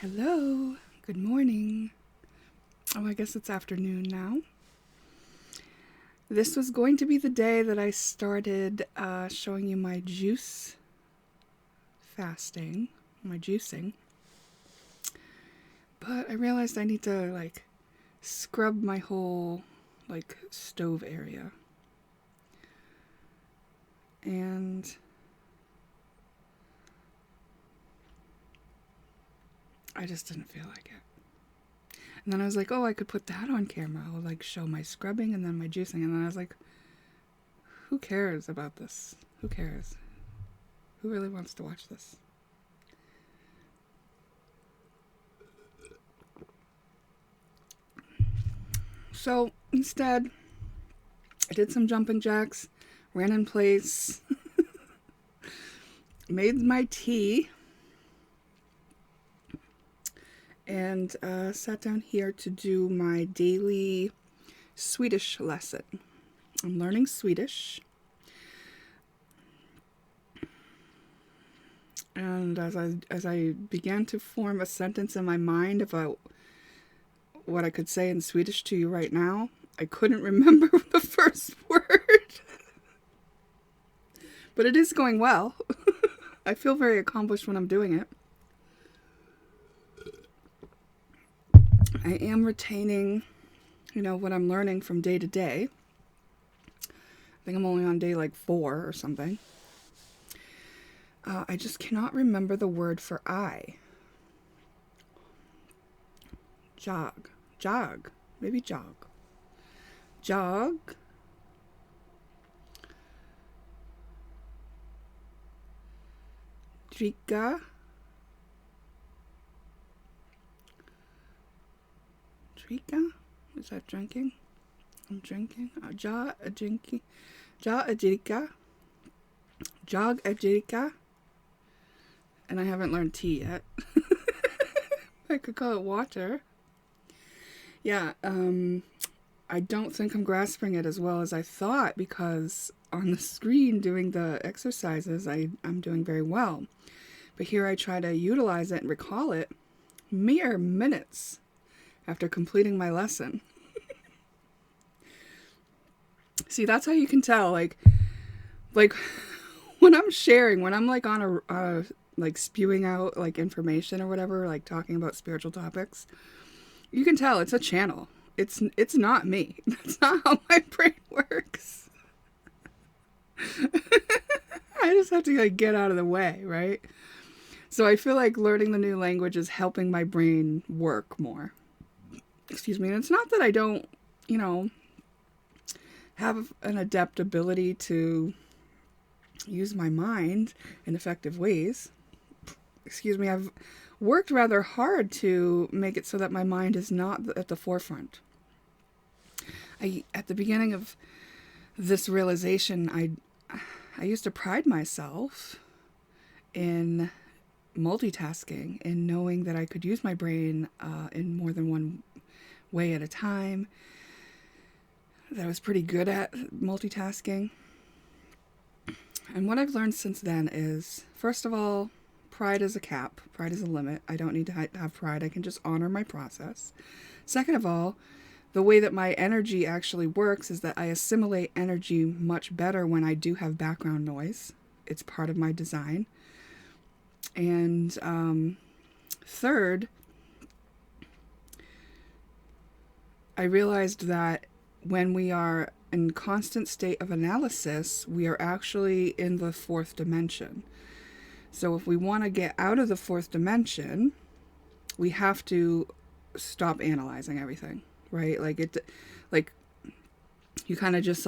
Hello, good morning. Oh, I guess it's afternoon now. This was going to be the day that I started showing you my juice fasting, my juicing. But I realized I need to scrub my whole stove area. And I just didn't feel like it. And then I was like, oh, I could put that on camera. I'll show my scrubbing and then my juicing. And then I was like, who cares about this? Who cares? Who really wants to watch this? So instead, I did some jumping jacks, ran in place, made my tea, and sat down here to do my daily Swedish lesson. I'm learning Swedish. And as I began to form a sentence in my mind about what I could say in Swedish to you right now, I couldn't remember the first word. But it is going well. I feel very accomplished when I'm doing it. I am retaining, what I'm learning from day to day. I think I'm only on day 4 or something. I just cannot remember the word for I. Jog. Maybe jog. Jog. Dricka. Dricka? Is that drinking? I'm drinking. Ja a drinking. Ja a dricka. Jog a dricka. And I haven't learned tea yet. I could call it water. Yeah, I don't think I'm grasping it as well as I thought, because on the screen doing the exercises, I'm doing very well. But here I try to utilize it and recall it mere minutes after completing my lesson. See, that's how you can tell, when I'm sharing, when I'm on a spewing out information or whatever, talking about spiritual topics, you can tell it's a channel. It's not me. That's not how my brain works. I just have to get out of the way, right? So I feel like learning the new language is helping my brain work more. Excuse me. And it's not that I don't, have an adept ability to use my mind in effective ways. Excuse me. I've worked rather hard to make it so that my mind is not at the forefront. At the beginning of this realization, I used to pride myself in multitasking, in knowing that I could use my brain in more than one way at a time, that I was pretty good at multitasking. And what I've learned since then is, first of all, pride is a cap. Pride is a limit. I don't need to have pride. I can just honor my process. Second of all, the way that my energy actually works is that I assimilate energy much better when I do have background noise. It's part of my design. And third, I realized that when we are in constant state of analysis, we are actually in the fourth dimension. So if we want to get out of the fourth dimension, we have to stop analyzing everything, right? You kind of just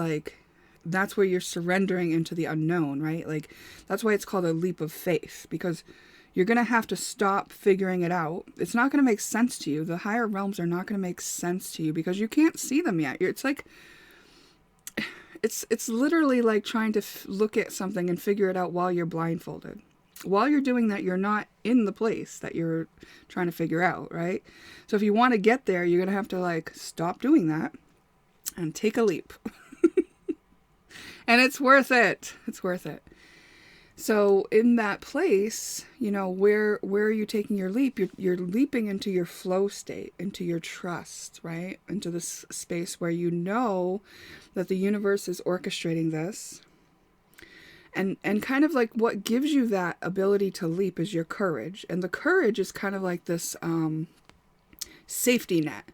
that's where you're surrendering into the unknown, right? That's why it's called a leap of faith, because you're going to have to stop figuring it out. It's not going to make sense to you. The higher realms are not going to make sense to you because you can't see them yet. It's literally like trying to look at something and figure it out while you're blindfolded. While you're doing that, you're not in the place that you're trying to figure out, right? So if you want to get there, you're going to have to stop doing that and take a leap. And it's worth it. It's worth it. So in that place, where are you taking your leap? You're leaping into your flow state, into your trust, right? Into this space where you know that the universe is orchestrating this. And kind of like what gives you that ability to leap is your courage. And the courage is kind of like this safety net.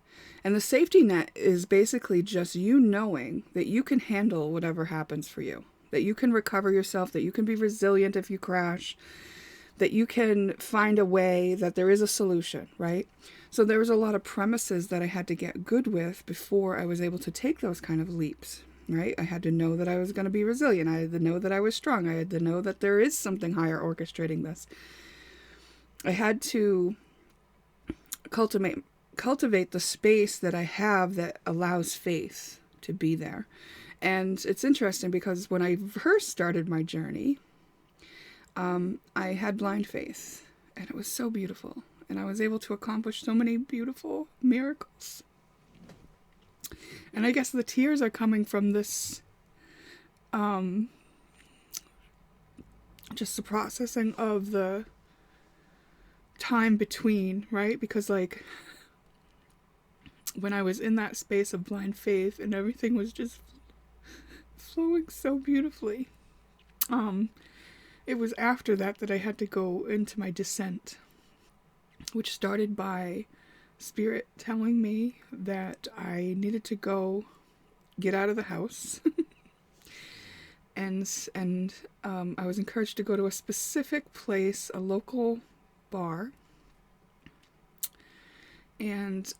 And the safety net is basically just you knowing that you can handle whatever happens for you, that you can recover yourself, that you can be resilient if you crash, that you can find a way, that there is a solution, right? So there was a lot of premises that I had to get good with before I was able to take those kind of leaps, right? I had to know that I was going to be resilient. I had to know that I was strong. I had to know that there is something higher orchestrating this. I had to cultivate the space that I have that allows faith to be there. And it's interesting because when I first started my journey, I had blind faith, and it was so beautiful. And I was able to accomplish so many beautiful miracles. And I guess the tears are coming from this, just the processing of the time between, right? Because like, when I was in that space of blind faith and everything was just flowing so beautifully, it was after that I had to go into my descent, which started by Spirit telling me that I needed to go get out of the house. and I was encouraged to go to a specific place, a local bar. And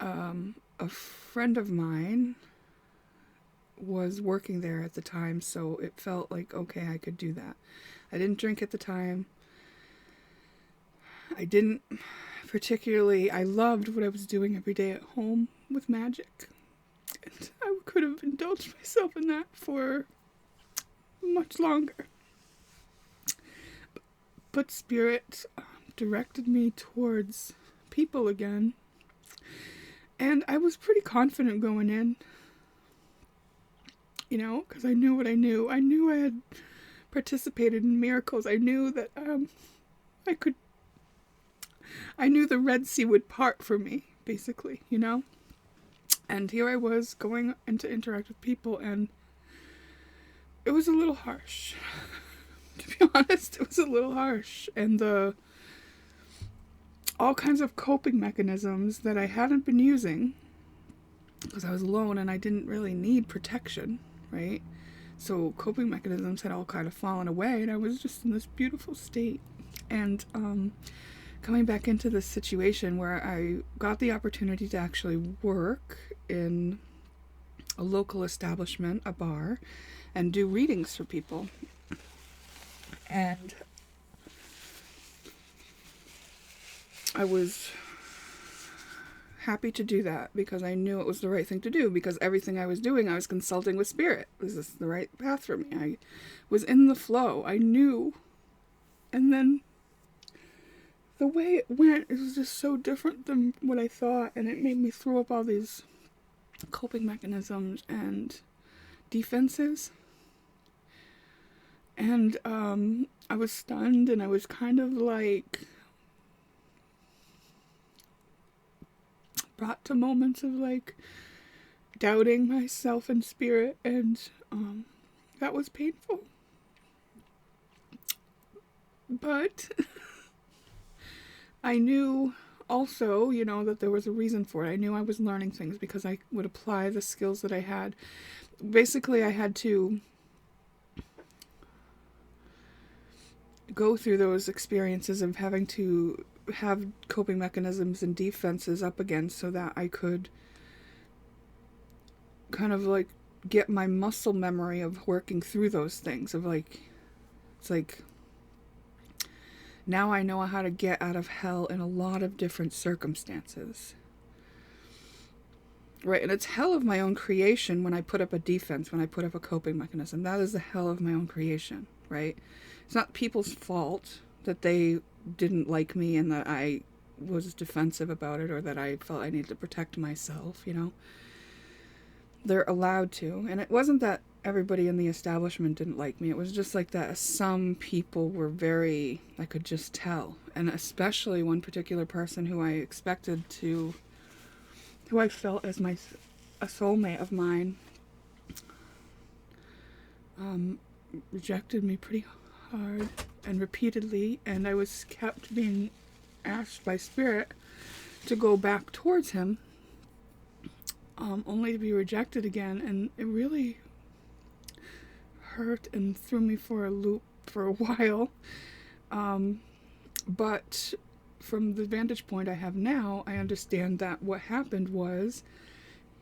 a friend of mine was working there at the time, so it felt like, okay, I could do that. I didn't drink at the time. I didn't particularly, I loved what I was doing every day at home with magic. And I could have indulged myself in that for much longer. But Spirit directed me towards people again. And I was pretty confident going in, because I knew what I knew. I knew I had participated in miracles. I knew that I knew the Red Sea would part for me, basically, And here I was going in to interact with people, and it was a little harsh. To be honest, it was a little harsh. And all kinds of coping mechanisms that I hadn't been using because I was alone and I didn't really need protection, right? So coping mechanisms had all kind of fallen away, and I was just in this beautiful state. And coming back into this situation where I got the opportunity to actually work in a local establishment, a bar, and do readings for people. And I was happy to do that because I knew it was the right thing to do, because everything I was doing, I was consulting with Spirit. Was this the right path for me? I was in the flow. I knew. And then the way it went, it was just so different than what I thought, and it made me throw up all these coping mechanisms and defenses. And I was stunned, and I was kind of like brought to moments of like doubting myself and Spirit, and that was painful. But I knew also, that there was a reason for it. I knew I was learning things because I would apply the skills that I had. Basically, I had to go through those experiences of having to have coping mechanisms and defenses up again so that I could kind of like get my muscle memory of working through those things, of like, it's like, now I know how to get out of hell in a lot of different circumstances. Right, and it's hell of my own creation when I put up a defense, when I put up a coping mechanism. That is the hell of my own creation, right? It's not people's fault that they didn't like me and that I was defensive about it, or that I felt I needed to protect myself, They're allowed to. And it wasn't that everybody in the establishment didn't like me. It was just like that. Some people were very, I could just tell. And especially one particular person who I felt as a soulmate of mine, rejected me pretty hard and repeatedly. And I was kept being asked by Spirit to go back towards him, only to be rejected again. And it really hurt and threw me for a loop for a while. But from the vantage point I have now, I understand that what happened was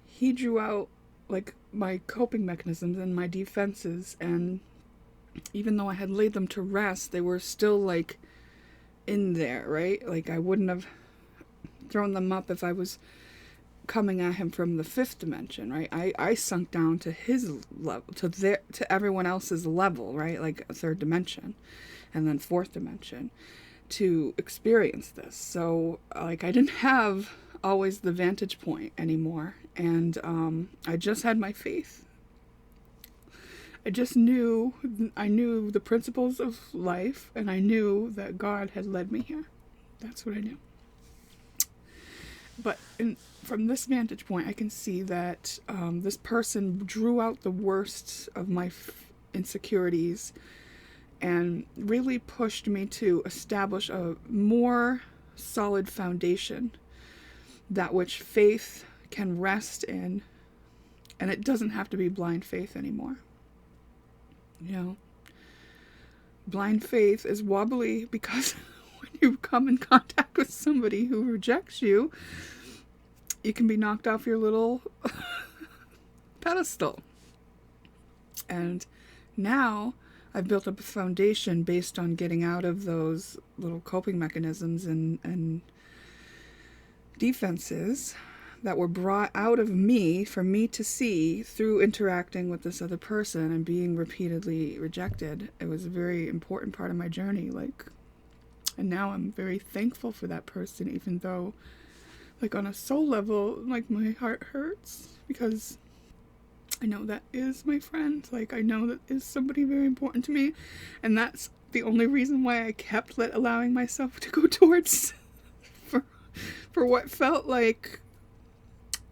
he drew out like my coping mechanisms and my defenses, and even though I had laid them to rest, they were still like in there, right? Like I wouldn't have thrown them up if I was coming at him from the fifth dimension, right? I sunk down to his level, to everyone else's level, right? Like a third dimension and then fourth dimension to experience this. So like I didn't have always the vantage point anymore, and I just had my faith. I knew the principles of life, and I knew that God had led me here. That's what I knew. But from this vantage point, I can see that this person drew out the worst of my insecurities and really pushed me to establish a more solid foundation, that which faith can rest in, and it doesn't have to be blind faith anymore. You know, blind faith is wobbly because when you come in contact with somebody who rejects you, you can be knocked off your little pedestal. And now I've built up a foundation based on getting out of those little coping mechanisms and defenses that were brought out of me for me to see through interacting with this other person and being repeatedly rejected. It was a very important part of my journey, and now I'm very thankful for that person, even though, on a soul level, my heart hurts, because I know that is my friend. I know that is somebody very important to me, and that's the only reason why I kept allowing myself to go towards for what felt like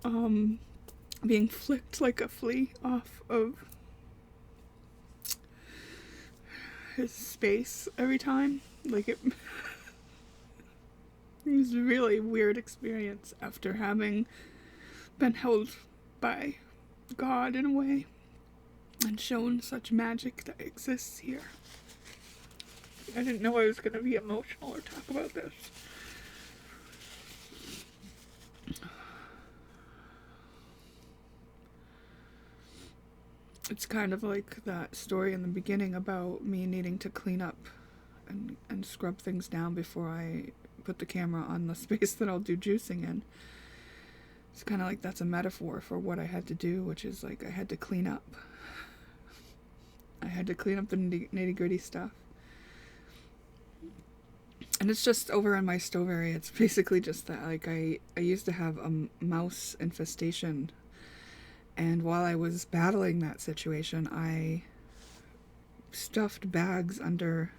being flicked like a flea off of his space every time. It was a really weird experience after having been held by God in a way and shown such magic that exists here. I didn't know I was going to be emotional or talk about this. It's kind of like that story in the beginning about me needing to clean up and scrub things down before I put the camera on the space that I'll do juicing in. It's kind of like that's a metaphor for what I had to do, which is I had to clean up. I had to clean up the nitty-gritty stuff. And it's just over in my stove area. It's basically just that. I used to have a mouse infestation. And while I was battling that situation, I stuffed bags under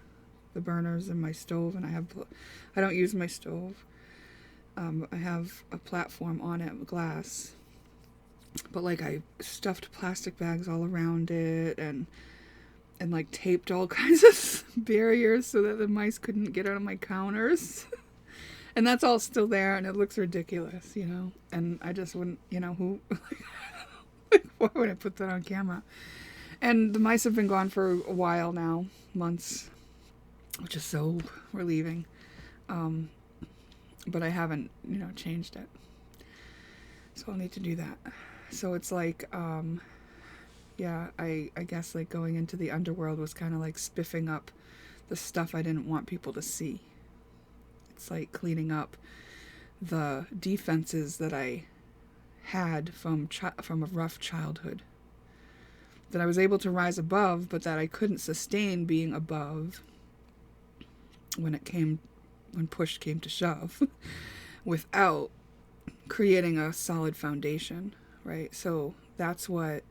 the burners in my stove. And I don't use my stove. I have a platform on it, glass. But I stuffed plastic bags all around it and taped all kinds of barriers so that the mice couldn't get out of my counters. And that's all still there, and it looks ridiculous, And I just wouldn't, who... why would I put that on camera? And the mice have been gone for a while now, months, which is so relieving. But I haven't, changed it. So I'll need to do that. So it's I guess going into the underworld was kind of spiffing up the stuff I didn't want people to see. It's cleaning up the defenses that I had from a rough childhood, that I was able to rise above, but that I couldn't sustain being above when push came to shove, without creating a solid foundation, right? So that's what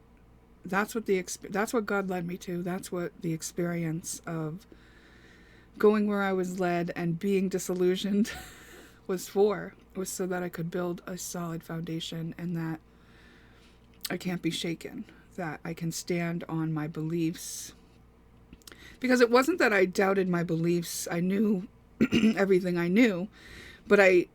that's what God led me to. That's what the experience of going where I was led and being disillusioned was for. It was so that I could build a solid foundation and that I can't be shaken, that I can stand on my beliefs. Because it wasn't that I doubted my beliefs. I knew everything I knew, but I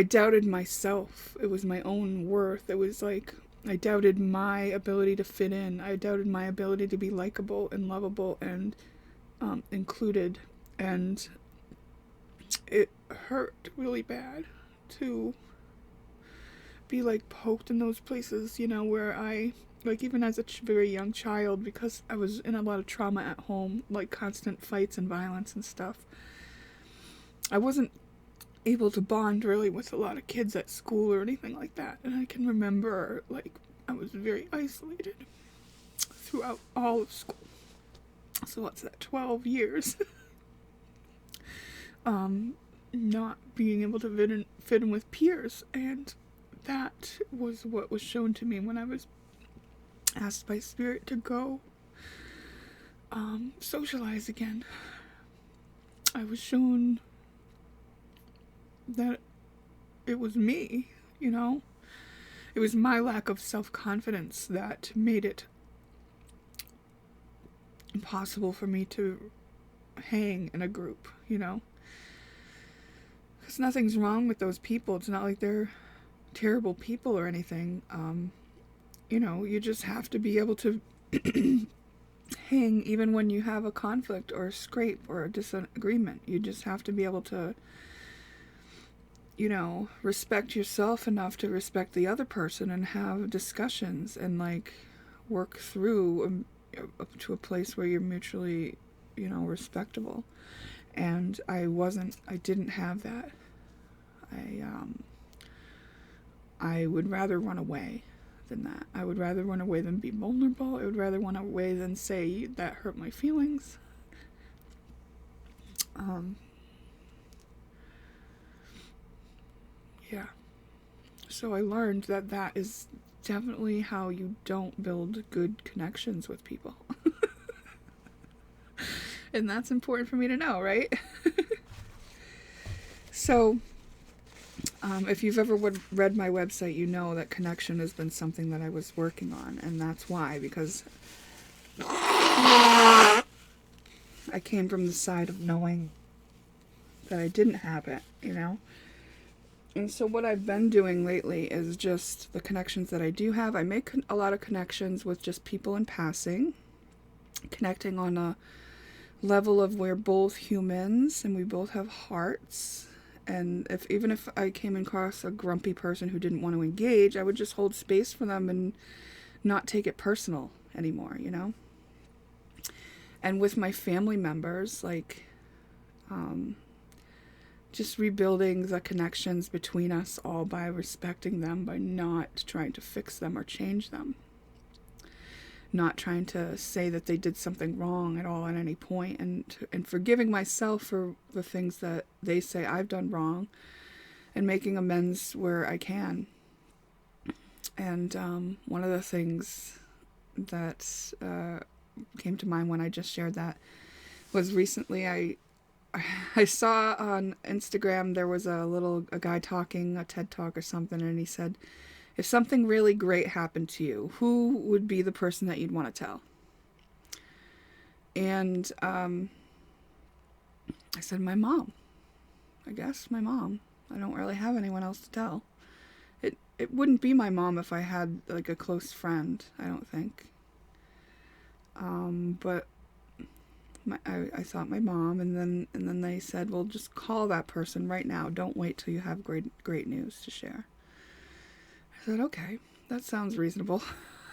doubted myself. It was my own worth. It was like I doubted my ability to fit in. I doubted my ability to be likable and lovable and included. And it hurt really bad to be like poked in those places, you know, where I, like, even as a very young child, because I was in a lot of trauma at home, like constant fights and violence and stuff, I wasn't able to bond really with a lot of kids at school or anything like that. And I can remember, like, I was very isolated throughout all of school. So what's that, 12 years? Not being able to fit in with peers. And that was what was shown to me when I was asked by Spirit to go socialize again. I was shown that it was me, you know? It was my lack of self-confidence that made it impossible for me to hang in a group, you know? Because nothing's wrong with those people. It's not like they're terrible people or anything. You know, you just have to be able to hang even when you have a conflict or a scrape or a disagreement. You just have to be able to, you know, respect yourself enough to respect the other person and have discussions and, like, work through up to a place where you're mutually, you know, respectable. And I didn't have that. I would rather run away than that. I would rather run away than be vulnerable. I would rather run away than say that hurt my feelings. Yeah. So I learned that is definitely how you don't build good connections with people. And that's important for me to know, right? So, if you've ever read my website, you know that connection has been something that I was working on. And that's why, because I came from the side of knowing that I didn't have it, you know? And so what I've been doing lately is just the connections that I do have. I make a lot of connections with just people in passing, connecting on a level of we're both humans and we both have hearts. And even if I came across a grumpy person who didn't want to engage, I would just hold space for them and not take it personal anymore, you know? And with my family members, like, just rebuilding the connections between us all by respecting them, by not trying to fix them or change them. Not trying to say that they did something wrong at all at any point, and forgiving myself for the things that they say I've done wrong, and making amends where I can. And one of the things that came to mind when I just shared that was recently I saw on Instagram there was a guy talking, a TED Talk or something, and he said, if something really great happened to you, who would be the person that you'd want to tell? And I said, my mom. I guess my mom. I don't really have anyone else to tell. It wouldn't be my mom if I had, like, a close friend, I don't think. But I thought my mom, and then they said, well, just call that person right now. Don't wait till you have great news to share. I said, okay, that sounds reasonable.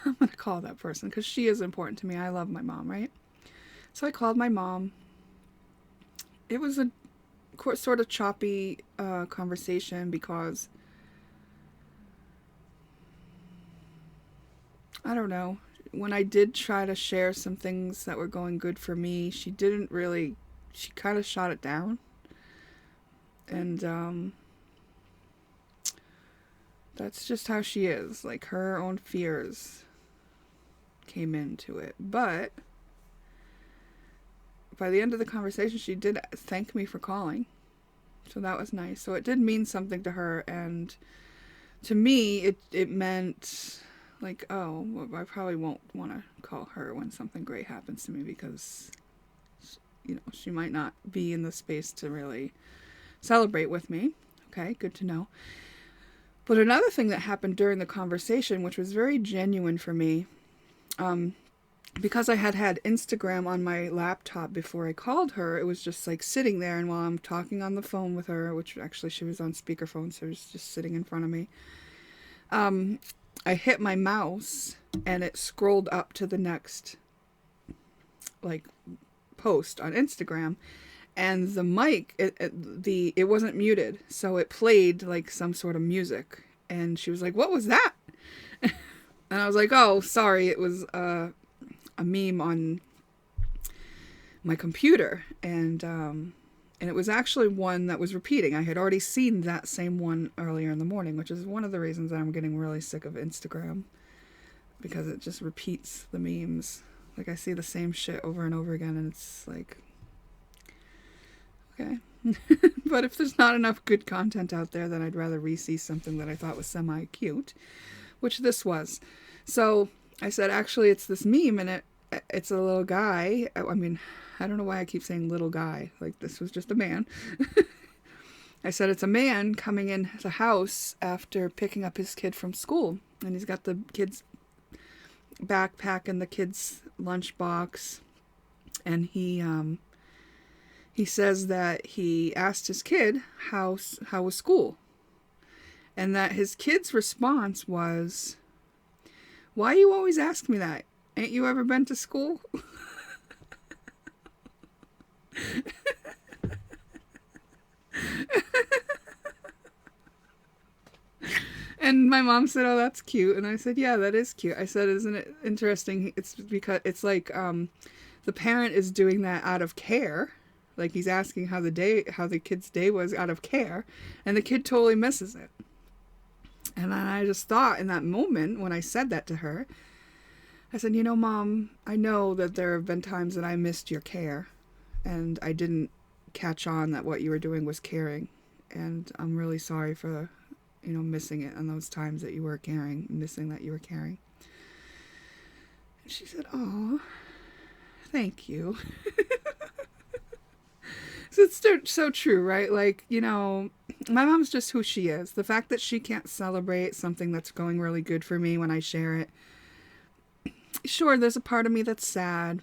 I'm going to call that person because she is important to me. I love my mom, right? So I called my mom. It was a sort of choppy conversation because, I don't know, when I did try to share some things that were going good for me, she kind of shot it down. And that's just how she is. Like, her own fears came into it. But by the end of the conversation, she did thank me for calling. So that was nice. So it did mean something to her. And to me, it meant like, oh, well, I probably won't want to call her when something great happens to me because, you know, she might not be in the space to really celebrate with me. Okay, good to know. But another thing that happened during the conversation, which was very genuine for me, because I had Instagram on my laptop before I called her, it was just like sitting there, and while I'm talking on the phone with her, which actually she was on speakerphone, so it was just sitting in front of me, I hit my mouse and it scrolled up to the next like post on Instagram, and the mic, it wasn't muted, so it played like some sort of music, and she was like, "What was that?" And I was like, "Oh, sorry, it was a meme on my computer," and it was actually one that was repeating. I had already seen that same one earlier in the morning, which is one of the reasons that I'm getting really sick of Instagram, because it just repeats the memes. Like, I see the same shit over and over again, and it's like, okay. But if there's not enough good content out there, then I'd rather re-see something that I thought was semi-cute, which this was. So I said, actually, it's this meme, and it's a little guy. I mean, I don't know why I keep saying little guy. Like, this was just a man. I said, it's a man coming in the house after picking up his kid from school. And he's got the kid's backpack and the kid's lunchbox. And he says that he asked his kid how was school. And that his kid's response was, "Why you always ask me that? Ain't you ever been to school?" And my mom said, "Oh, that's cute." And I said, "Yeah, that is cute." I said, "Isn't it interesting? It's because it's like the parent is doing that out of care. Like, he's asking how the kid's day was out of care, and the kid totally misses it." And then I just thought in that moment when I said that to her, I said, "You know, Mom, I know that there have been times that I missed your care, and I didn't catch on that what you were doing was caring. And I'm really sorry for, you know, missing it on those times that you were caring, missing that you were caring." And she said, "Oh, thank you." So it's so true, right? Like, you know, my mom's just who she is. The fact that she can't celebrate something that's going really good for me when I share it, sure, there's a part of me that's sad,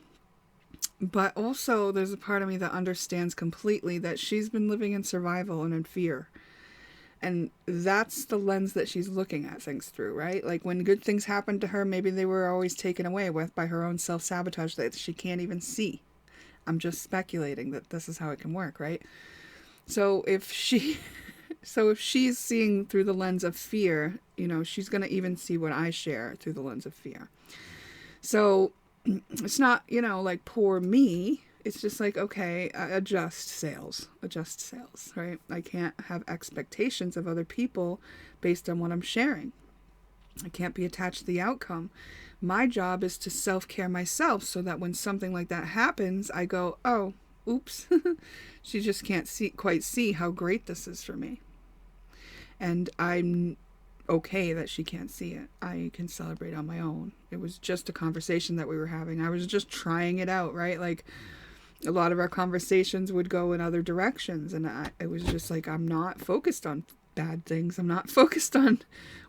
but also there's a part of me that understands completely that she's been living in survival and in fear. And that's the lens that she's looking at things through, right? Like, when good things happen to her, maybe they were always taken away with by her own self-sabotage that she can't even see. I'm just speculating that this is how it can work, right? So if she's seeing through the lens of fear, you know, she's going to even see what I share through the lens of fear. So it's not, you know, like, poor me. It's just like, okay, adjust sales, right? I can't have expectations of other people based on what I'm sharing. I can't be attached to the outcome. My job is to self-care myself so that when something like that happens, I go, "Oh, oops." She just can't quite see how great this is for me. And I'm okay that she can't see it. I can celebrate on my own. It was just a conversation that we were having. I was just trying it out, right? Like, a lot of our conversations would go in other directions, and it was just like, I'm not focused on bad things. I'm not focused on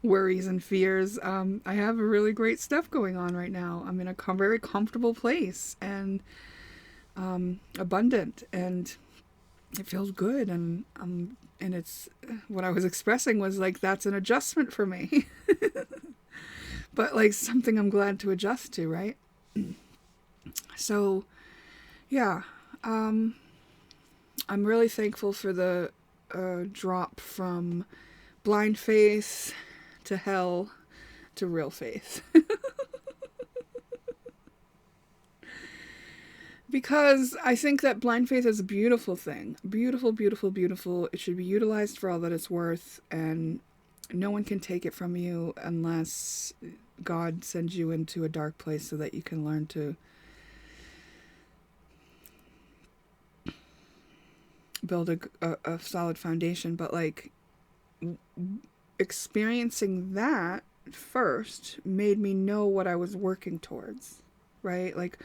worries and fears. I have a really great stuff going on right now. I'm in a very comfortable place and abundant, and it feels good. And it's what I was expressing was like, that's an adjustment for me, but like something I'm glad to adjust to, right? So, yeah, I'm really thankful for the drop from blind faith to hell to real faith. Because I think that blind faith is a beautiful thing. Beautiful, beautiful, beautiful. It should be utilized for all that it's worth, and no one can take it from you unless God sends you into a dark place so that you can learn to build a solid foundation. But like experiencing that first made me know what I was working towards, right? Like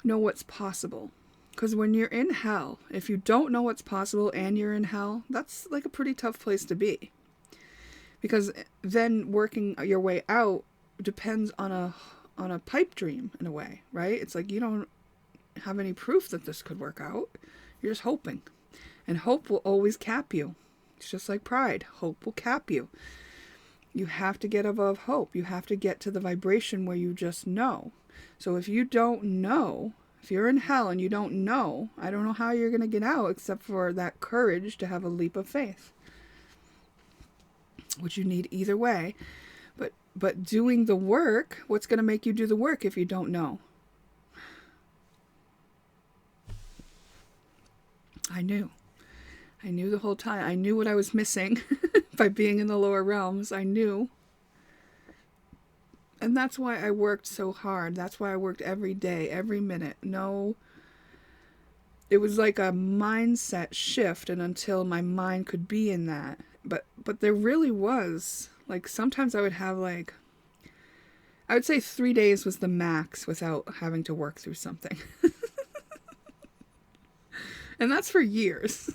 know what's possible. Because when you're in hell, if you don't know what's possible and you're in hell, that's like a pretty tough place to be. Because then working your way out depends on a pipe dream in a way, right? It's like you don't have any proof that this could work out. You're just hoping. And hope will always cap you. It's just like pride. Hope will cap you. You have to get above hope. You have to get to the vibration where you just know. So if you don't know, if you're in hell and you don't know, I don't know how you're going to get out except for that courage to have a leap of faith, which you need either way. But doing the work, what's going to make you do the work if you don't know? I knew the whole time. I knew what I was missing by being in the lower realms. I knew. And that's why I worked so hard. That's why I worked every day, every minute. No, it was like a mindset shift, and until my mind could be in that. But there really was, like, sometimes I would have, like, I would say 3 days was the max without having to work through something. And that's for years.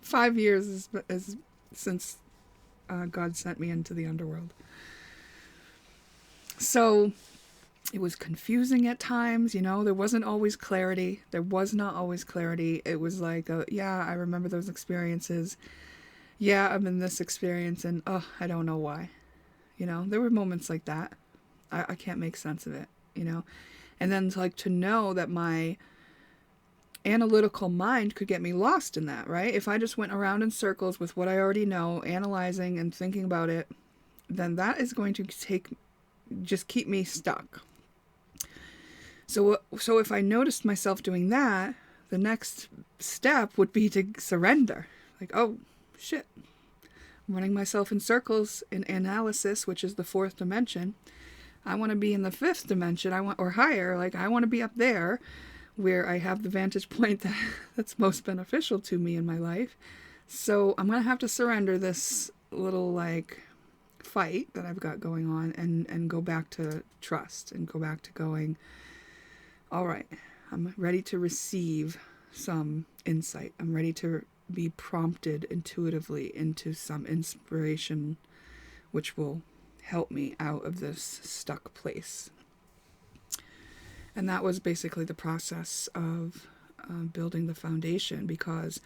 5 years is since God sent me into the underworld. So it was confusing at times, you know, there wasn't always clarity. There was not always clarity. It was like, yeah, I remember those experiences. Yeah, I'm in this experience and, I don't know why. You know, there were moments like that. I can't make sense of it, you know. And then like to know that my analytical mind could get me lost in that, right? If I just went around in circles with what I already know, analyzing and thinking about it, then that is going to just keep me stuck. So if I noticed myself doing that, the next step would be to surrender. Like, oh, shit. I'm running myself in circles in analysis, which is the 4th dimension. I want to be in the 5th dimension, or higher. Like, I want to be up there where I have the vantage point that's most beneficial to me in my life. So I'm going to have to surrender this little, like, fight that I've got going on and go back to trust and go back to going, all right, I'm ready to receive some insight. I'm ready to be prompted intuitively into some inspiration which will help me out of this stuck place. And that was basically the process of building the foundation, because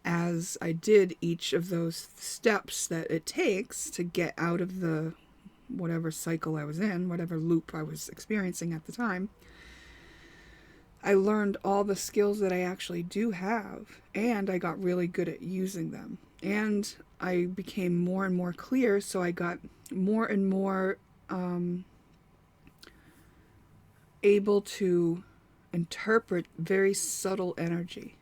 as I did each of those steps that it takes to get out of the whatever cycle I was in, whatever loop I was experiencing at the time, I learned all the skills that I actually do have, and I got really good at using them. And I became more and more clear, so I got more and more able to interpret very subtle energy.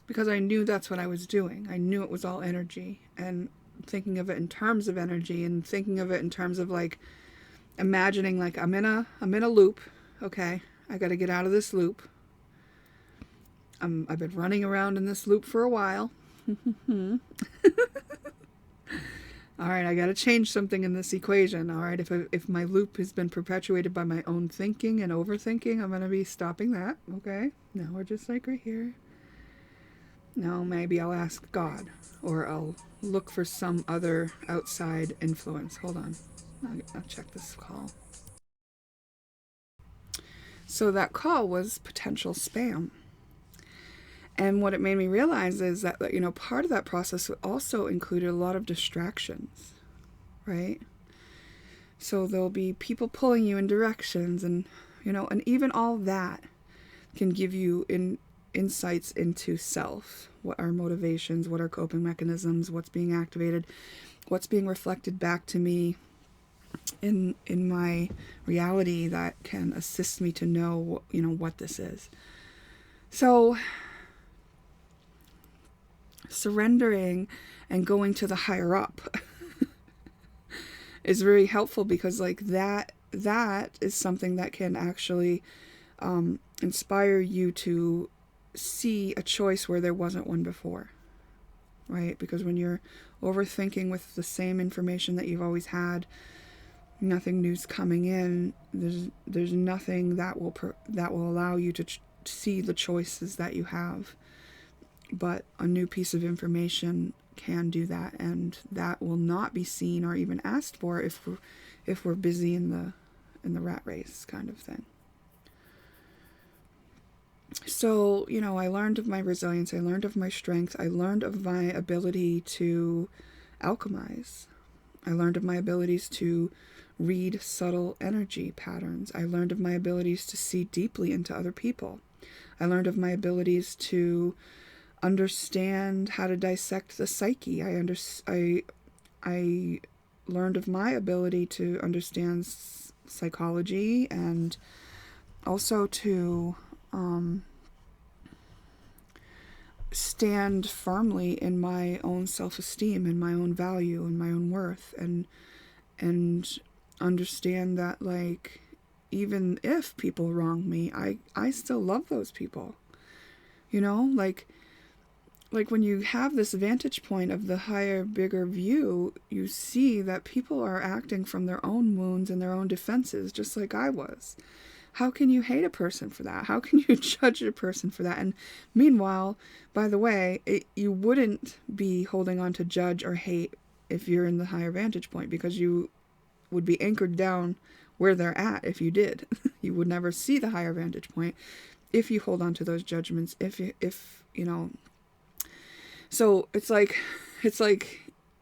Because I knew that's what I was doing. I knew it was all energy, and thinking of it in terms of energy, and thinking of it in terms of like imagining like I'm in a loop. Okay, I got to get out of this loop. I've been running around in this loop for a while. All right, I got to change something in this equation. All right, if my loop has been perpetuated by my own thinking and overthinking, I'm going to be stopping that. Okay, now we're just like right here. Now maybe I'll ask God, or I'll look for some other outside influence. Hold on, I'll check this call. So that call was potential spam. And what it made me realize is that, you know, part of that process also included a lot of distractions, right? So there'll be people pulling you in directions, and, you know, and even all that can give you insights into self. What are motivations? What are coping mechanisms? What's being activated? What's being reflected back to me in my reality that can assist me to know, you know, what this is. So surrendering and going to the higher up is very helpful, because like that is something that can actually inspire you to see a choice where there wasn't one before, right? Because when you're overthinking with the same information that you've always had, nothing new's coming in, there's nothing that will allow you to see the choices that you have. But a new piece of information can do that, and that will not be seen or even asked for if we're busy in the rat race kind of thing. So, I learned of my resilience, I learned of my strength, I learned of my ability to alchemize. I learned of my abilities to read subtle energy patterns. I learned of my abilities to see deeply into other people. I learned of my abilities to understand how to dissect the psyche. I learned of my ability to understand psychology, and also to stand firmly in my own self-esteem and my own value and my own worth, and understand that, like, even if people wrong me, I still love those people. Like when you have this vantage point of the higher, bigger view, you see that people are acting from their own wounds and their own defenses, just like I was. How can you hate a person for that? How can you judge a person for that? And meanwhile, by the way, you wouldn't be holding on to judge or hate if you're in the higher vantage point, because you would be anchored down where they're at if you did. You would never see the higher vantage point if you hold on to those judgments, if so it's like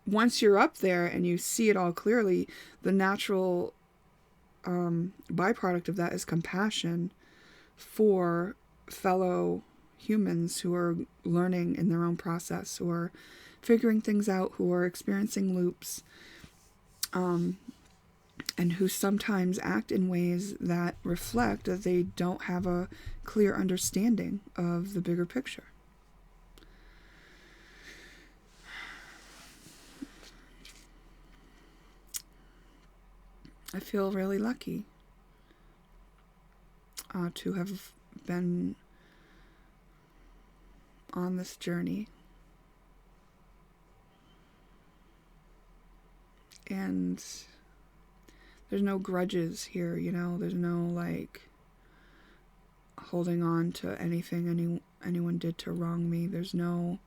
once you're up there and you see it all clearly, the natural byproduct of that is compassion for fellow humans who are learning in their own process, who are figuring things out, who are experiencing loops, and who sometimes act in ways that reflect that they don't have a clear understanding of the bigger picture. I feel really lucky to have been on this journey. And there's no grudges here, there's no like holding on to anything anyone did to wrong me. There's no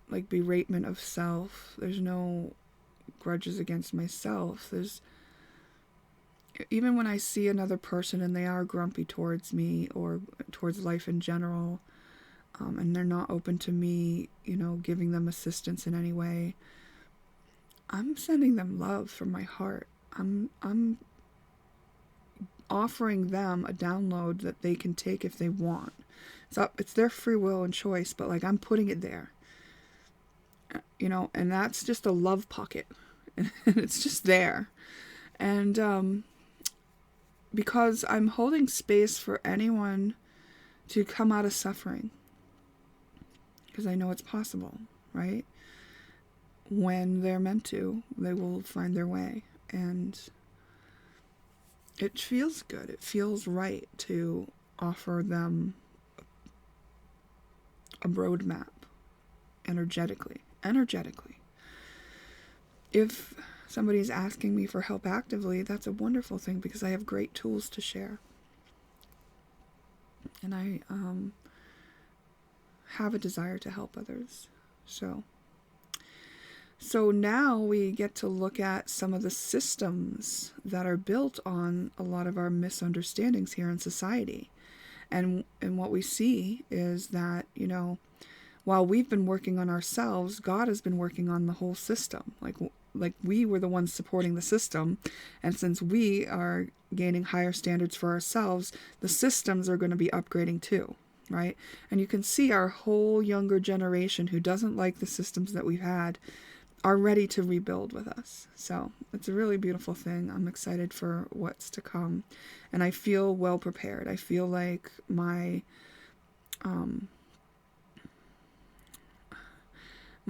like beratement of self. There's no grudges against myself. Even when I see another person and they are grumpy towards me or towards life in general, and they're not open to me, giving them assistance in any way, I'm sending them love from my heart. I'm offering them a download that they can take if they want. It's their free will and choice, but like I'm putting it there. And that's just a love pocket. And it's just there. And because I'm holding space for anyone to come out of suffering, because I know it's possible, right? When they're meant to, they will find their way. And it feels good. It feels right to offer them a roadmap energetically. If somebody's asking me for help actively, that's a wonderful thing, because I have great tools to share. And I have a desire to help others. So now we get to look at some of the systems that are built on a lot of our misunderstandings here in society. And what we see is that, while we've been working on ourselves, God has been working on the whole system. Like we were the ones supporting the system. And since we are gaining higher standards for ourselves, the systems are going to be upgrading too, right? And you can see our whole younger generation who doesn't like the systems that we've had are ready to rebuild with us. So it's a really beautiful thing. I'm excited for what's to come. And I feel well prepared. I feel like my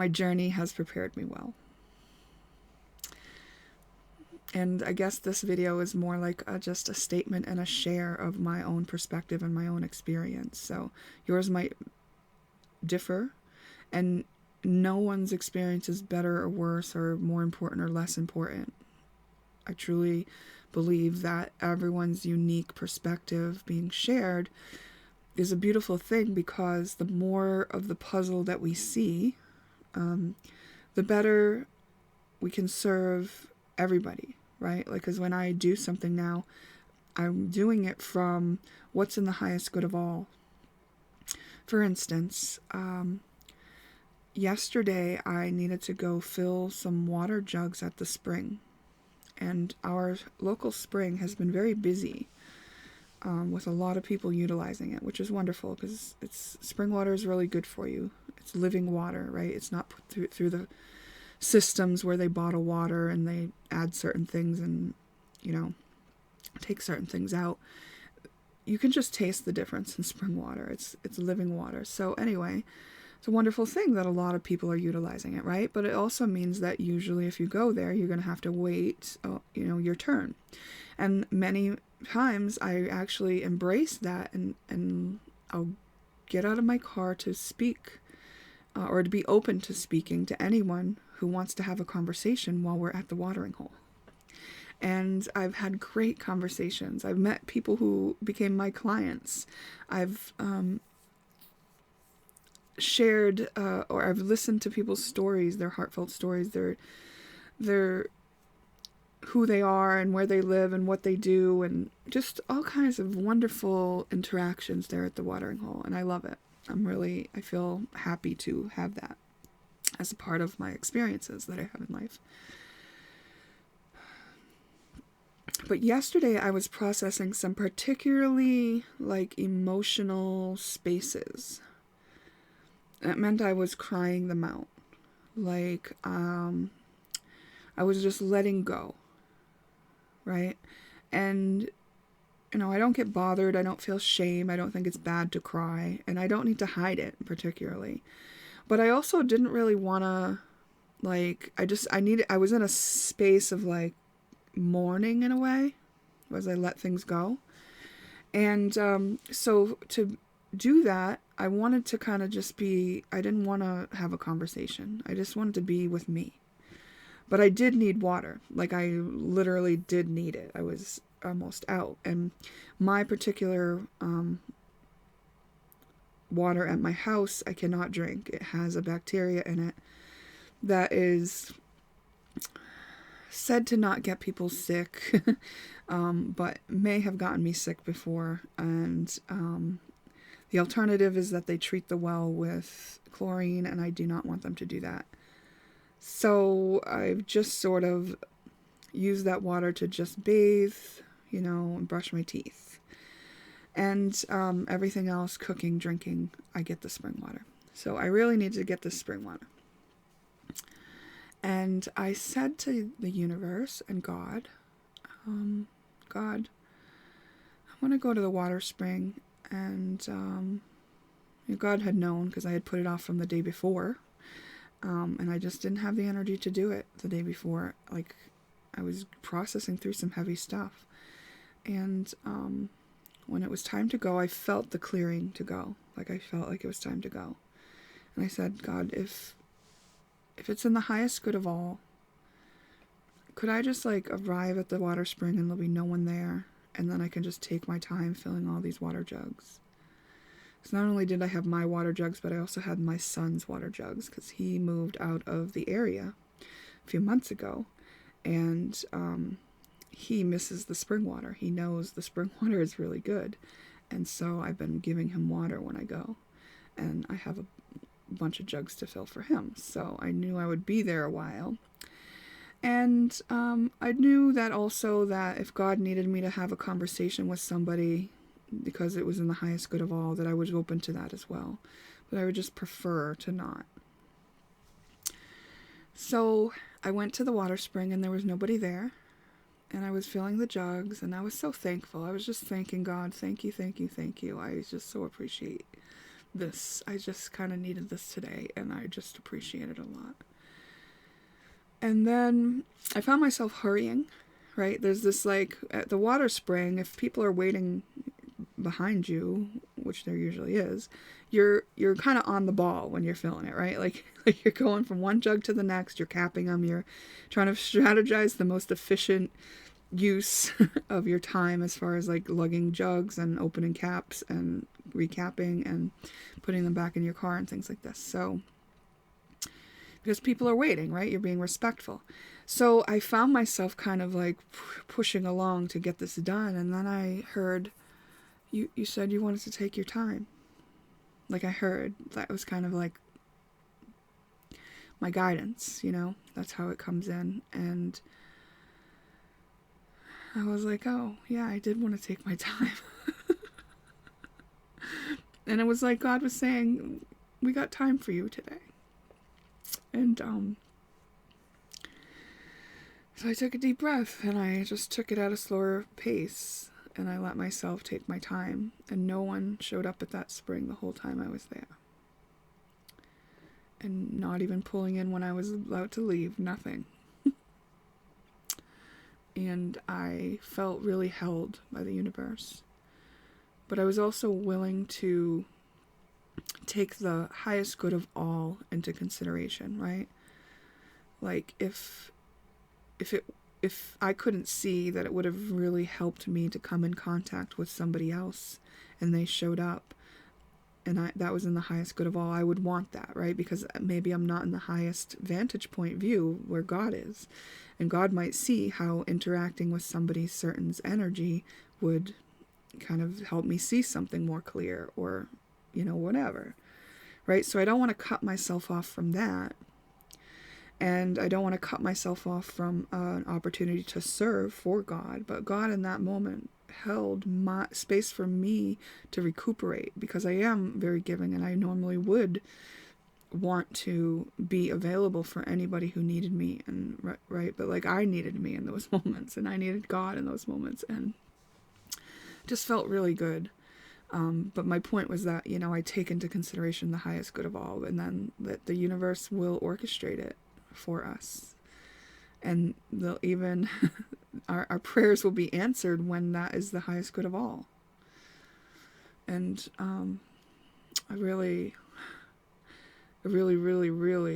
journey has prepared me well. And I guess this video is more like just a statement and a share of my own perspective and my own experience. So yours might differ, and no one's experience is better or worse or more important or less important. I truly believe that everyone's unique perspective being shared is a beautiful thing, because the more of the puzzle that we see, the better we can serve everybody, right? Like, because when I do something now, I'm doing it from what's in the highest good of all. For instance, yesterday I needed to go fill some water jugs at the spring, and our local spring has been very busy, with a lot of people utilizing it, which is wonderful, because spring water is really good for you. It's living water, right? It's not put through the systems where they bottle water and they add certain things and, take certain things out. You can just taste the difference in spring water. It's living water. So anyway, it's a wonderful thing that a lot of people are utilizing it, right? But it also means that usually if you go there, you're going to have to wait, your turn. And many times I actually embrace that, and I'll get out of my car to speak, or to be open to speaking to anyone who wants to have a conversation while we're at the watering hole. And I've had great conversations. I've met people who became my clients. I've shared, or I've listened to people's stories, their heartfelt stories, their who they are and where they live and what they do, and just all kinds of wonderful interactions there at the watering hole. And I love it. I feel happy to have that as a part of my experiences that I have in life. But yesterday I was processing some particularly emotional spaces. That meant I was crying them out. I was just letting go. Right? And, I don't get bothered. I don't feel shame. I don't think it's bad to cry. And I don't need to hide it particularly. But I also didn't really want to, I was in a space of mourning in a way, as I let things go. And so to do that, I wanted to kind of just I didn't want to have a conversation. I just wanted to be with me. But I did need water. I literally did need it. I was almost out. And my particular water at my house, I cannot drink. It has a bacteria in it that is said to not get people sick, but may have gotten me sick before. And the alternative is that they treat the well with chlorine, and I do not want them to do that. So I've just sort of used that water to just bathe, and brush my teeth. And everything else, cooking, drinking, I get the spring water. So I really need to get the spring water. And I said to the universe and God, God, I want to go to the water spring. And God had known, because I had put it off from the day before. And I just didn't have the energy to do it the day before. I was processing through some heavy stuff. And when it was time to go, I felt the clearing to go. I felt like it was time to go. And I said, God, if it's in the highest good of all, could I just arrive at the water spring and there'll be no one there, and then I can just take my time filling all these water jugs? Because not only did I have my water jugs, but I also had my son's water jugs, because he moved out of the area a few months ago, and he misses the spring water. He knows the spring water is really good, and so I've been giving him water when I go, and I have a bunch of jugs to fill for him. So I knew I would be there a while. And I knew that also that if God needed me to have a conversation with somebody, because it was in the highest good of all, that I was open to that as well. But I would just prefer to not. So I went to the water spring and there was nobody there. And I was filling the jugs and I was so thankful. I was just thanking God. Thank you, thank you, thank you. I just so appreciate this. I just kind of needed this today and I just appreciate it a lot. And then I found myself hurrying, right? There's this, like, at the water spring, if people are waiting behind you, which there usually is, you're kind of on the ball when you're filling it, right? Like you're going from one jug to the next, you're capping them, you're trying to strategize the most efficient use of your time as far as like lugging jugs and opening caps and recapping and putting them back in your car and things like this. So because people are waiting, right? You're being respectful. So I found myself kind of like pushing along to get this done, and then I heard you said you wanted to take your time. Like, I heard that was kind of like my guidance, you know? That's how it comes in. And I was like, oh, yeah, I did want to take my time. And it was like God was saying, we got time for you today. And so I took a deep breath, and I just took it at a slower pace, and I let myself take my time. And no one showed up at that spring the whole time I was there. And not even pulling in when I was about to leave, nothing. And I felt really held by the universe. But I was also willing to take the highest good of all into consideration, right? Like, if I couldn't see that it would have really helped me to come in contact with somebody else and they showed up, and that was in the highest good of all, I would want that, right? Because maybe I'm not in the highest vantage point view where God is. And God might see how interacting with somebody's certain energy would kind of help me see something more clear, or, you know, whatever, right? So I don't want to cut myself off from that. And I don't want to cut myself off from an opportunity to serve for God. But God in that moment held my space for me to recuperate, because I am very giving, and I normally would want to be available for anybody who needed me, and right, but like, I needed me in those moments, and I needed God in those moments, and just felt really good. But my point was that, you know, I take into consideration the highest good of all, and then that the universe will orchestrate it for us, and they'll even our prayers will be answered when that is the highest good of all. And I really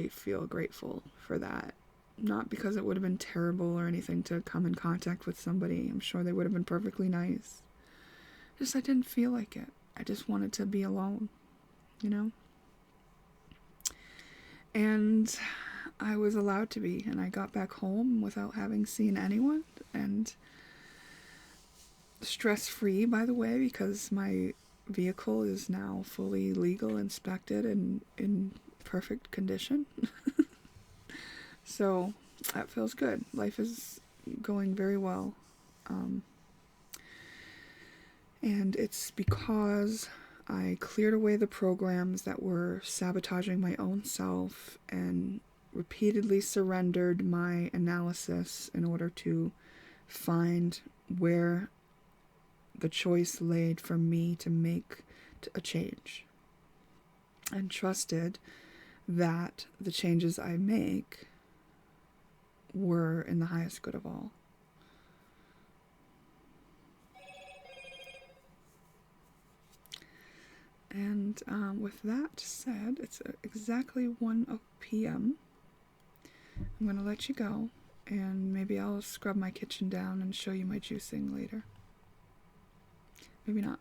feel grateful for that. Not because it would have been terrible or anything to come in contact with somebody. I'm sure they would have been perfectly nice. Just, I didn't feel like it. I just wanted to be alone, you know? And I was allowed to be, and I got back home without having seen anyone, and stress-free, by the way, because my vehicle is now fully legal, inspected, and in perfect condition. So that feels good. Life is going very well. And it's because I cleared away the programs that were sabotaging my own self, and repeatedly surrendered my analysis in order to find where the choice laid for me to make a change, and trusted that the changes I make were in the highest good of all. And with that said, it's exactly 1 p.m. I'm going to let you go, and maybe I'll scrub my kitchen down and show you my juicing later. Maybe not.